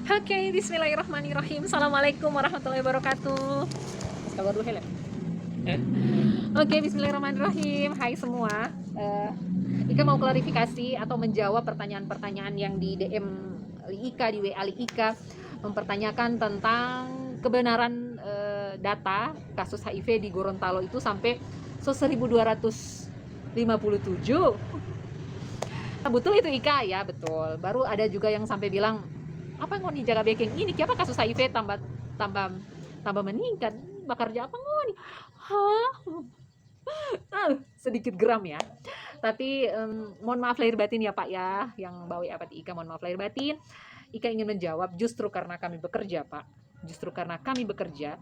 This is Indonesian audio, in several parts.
Oke, bismillahirrahmanirrahim. Assalamualaikum warahmatullahi wabarakatuh. Kabar dulu, Helen. Oke, bismillahirrahmanirrahim. Hai semua. Ika mau klarifikasi atau menjawab pertanyaan-pertanyaan yang di DM Ika, di WA Ika, mempertanyakan tentang kebenaran data kasus HIV di Gorontalo itu sampai 1257. Betul itu Ika ya, betul. Baru ada juga yang sampai bilang, apa ngoni jaga baking ini kenapa kasus HIV tambah tambah tambah meningkat, bekerja apa ngoni? Hah? Sedikit geram ya, tapi mohon maaf lahir batin ya Pak ya, yang bawa apa Ika, mohon maaf lahir batin. Ika ingin menjawab, justru karena kami bekerja Pak, justru karena kami bekerja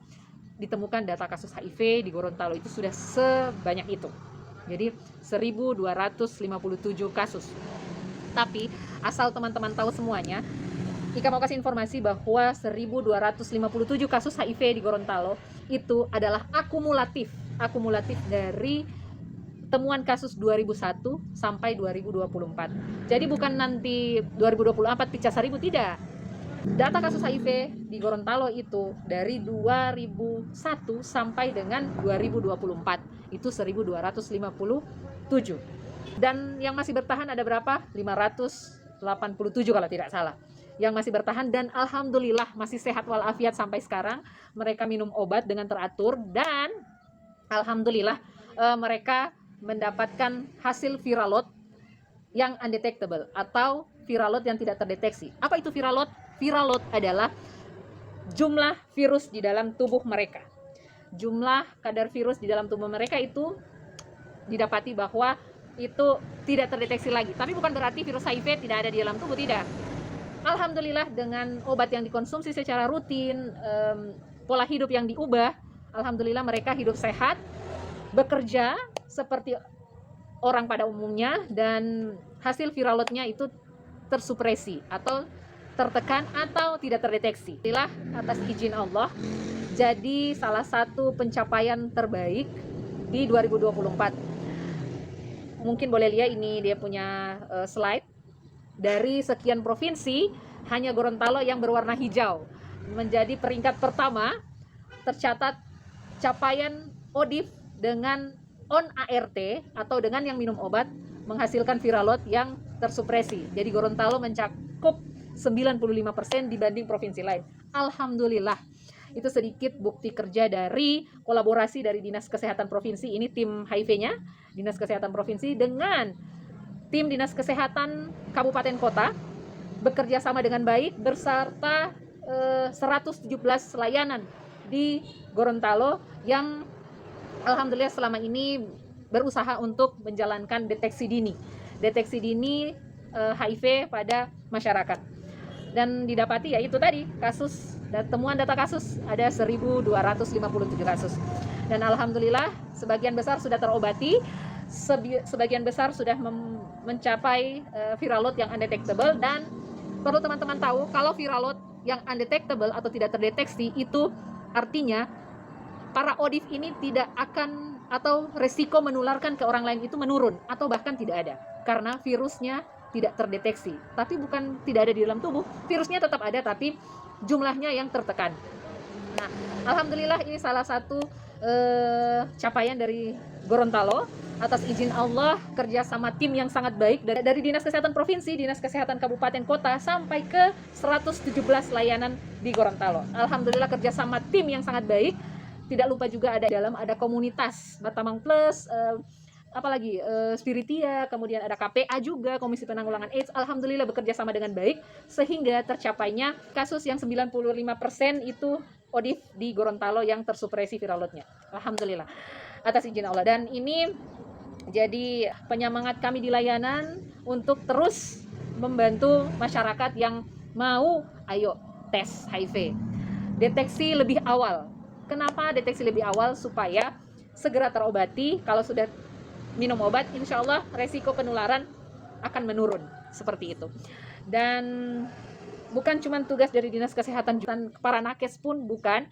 ditemukan data kasus HIV di Gorontalo itu sudah sebanyak itu. Jadi 1257 kasus. Tapi asal teman-teman tahu semuanya, Ika mau kasih informasi bahwa 1257 kasus HIV di Gorontalo itu adalah akumulatif dari temuan kasus 2001 sampai 2024. Jadi bukan nanti 2024 pecah 1000, tidak. Data kasus HIV di Gorontalo itu dari 2001 sampai dengan 2024 itu 1257. Dan yang masih bertahan ada berapa? 587 kalau tidak salah yang masih bertahan, dan alhamdulillah masih sehat walafiat sampai sekarang. Mereka minum obat dengan teratur dan alhamdulillah mereka mendapatkan hasil viralot yang undetectable atau viralot yang tidak terdeteksi. Apa itu viralot? Viralot adalah jumlah virus di dalam tubuh mereka. Jumlah kadar virus di dalam tubuh mereka itu didapati bahwa itu tidak terdeteksi lagi. Tapi bukan berarti virus HIV tidak ada di dalam tubuh, tidak. Alhamdulillah dengan obat yang dikonsumsi secara rutin, pola hidup yang diubah, alhamdulillah mereka hidup sehat, bekerja seperti orang pada umumnya, dan hasil viralotnya itu tersupresi atau tertekan atau tidak terdeteksi. Alhamdulillah atas izin Allah, jadi salah satu pencapaian terbaik di 2024. Mungkin boleh lihat ini dia punya slide. Dari sekian provinsi, hanya Gorontalo yang berwarna hijau menjadi peringkat pertama. Tercatat capaian ODIF dengan on ART atau dengan yang minum obat menghasilkan viralot yang tersupresi. Jadi Gorontalo mencakup 95% dibanding provinsi lain. Alhamdulillah. Itu sedikit bukti kerja dari kolaborasi dari Dinas Kesehatan Provinsi, ini tim HIV-nya, Dinas Kesehatan Provinsi dengan tim Dinas Kesehatan Kabupaten Kota bekerja sama dengan baik berserta 117 layanan di Gorontalo yang alhamdulillah selama ini berusaha untuk menjalankan deteksi dini HIV pada masyarakat. Dan didapati ya itu tadi, kasus dan temuan data kasus ada 1257 kasus. Dan alhamdulillah sebagian besar sudah terobati, sebagian besar sudah mencapai viralot yang undetectable. Dan perlu teman-teman tahu, kalau viralot yang undetectable atau tidak terdeteksi itu artinya para ODIF ini tidak akan, atau resiko menularkan ke orang lain itu menurun atau bahkan tidak ada karena virusnya tidak terdeteksi. Tapi bukan tidak ada di dalam tubuh, virusnya tetap ada tapi jumlahnya yang tertekan. Nah, alhamdulillah ini salah satu capaian dari Gorontalo atas izin Allah, kerjasama tim yang sangat baik dari Dinas Kesehatan Provinsi, Dinas Kesehatan Kabupaten Kota sampai ke 117 layanan di Gorontalo. Alhamdulillah kerjasama tim yang sangat baik. Tidak lupa juga ada komunitas Batamang Plus, apalagi Spiritia, kemudian ada KPA juga, Komisi Penanggulangan AIDS. Alhamdulillah bekerja sama dengan baik sehingga tercapainya kasus yang 95% itu ODIF di Gorontalo yang tersupresi viralotnya. Alhamdulillah atas izin Allah. Dan ini jadi penyemangat kami di layanan untuk terus membantu masyarakat yang mau, ayo tes HIV. Deteksi lebih awal. Kenapa deteksi lebih awal? Supaya segera terobati. Kalau sudah minum obat, insya Allah resiko penularan akan menurun, seperti itu. Dan bukan cuma tugas dari Dinas Kesehatan, para nakes pun bukan.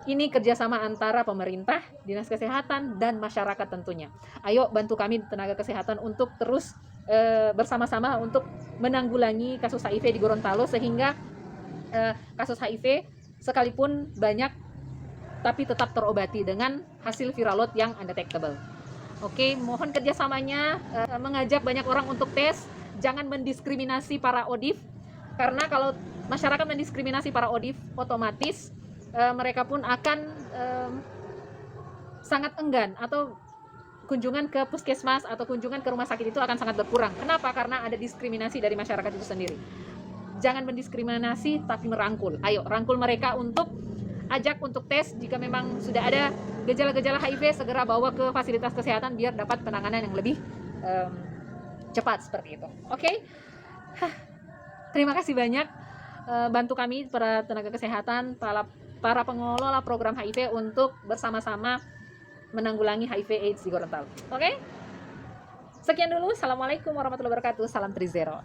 Ini kerjasama antara pemerintah, Dinas Kesehatan, dan masyarakat tentunya. Ayo bantu kami tenaga kesehatan untuk terus bersama-sama untuk menanggulangi kasus HIV di Gorontalo, sehingga kasus HIV sekalipun banyak, tapi tetap terobati dengan hasil viral load yang undetectable. Oke, mohon kerjasamanya, mengajak banyak orang untuk tes, jangan mendiskriminasi para ODIF, karena kalau masyarakat mendiskriminasi para ODIF, otomatis mereka pun akan sangat enggan, atau kunjungan ke puskesmas atau kunjungan ke rumah sakit itu akan sangat berkurang. Kenapa? Karena ada diskriminasi dari masyarakat itu sendiri. Jangan mendiskriminasi, tapi merangkul. Ayo, rangkul mereka untuk ajak untuk tes. Jika memang sudah ada gejala-gejala HIV, segera bawa ke fasilitas kesehatan biar dapat penanganan yang lebih cepat seperti itu. Oke? Terima kasih banyak, bantu kami para tenaga kesehatan, para pengelola program HIV untuk bersama-sama menanggulangi HIV/AIDS di Gorontalo. Oke? Sekian dulu. Assalamualaikum warahmatullahi wabarakatuh. Salam Trizero.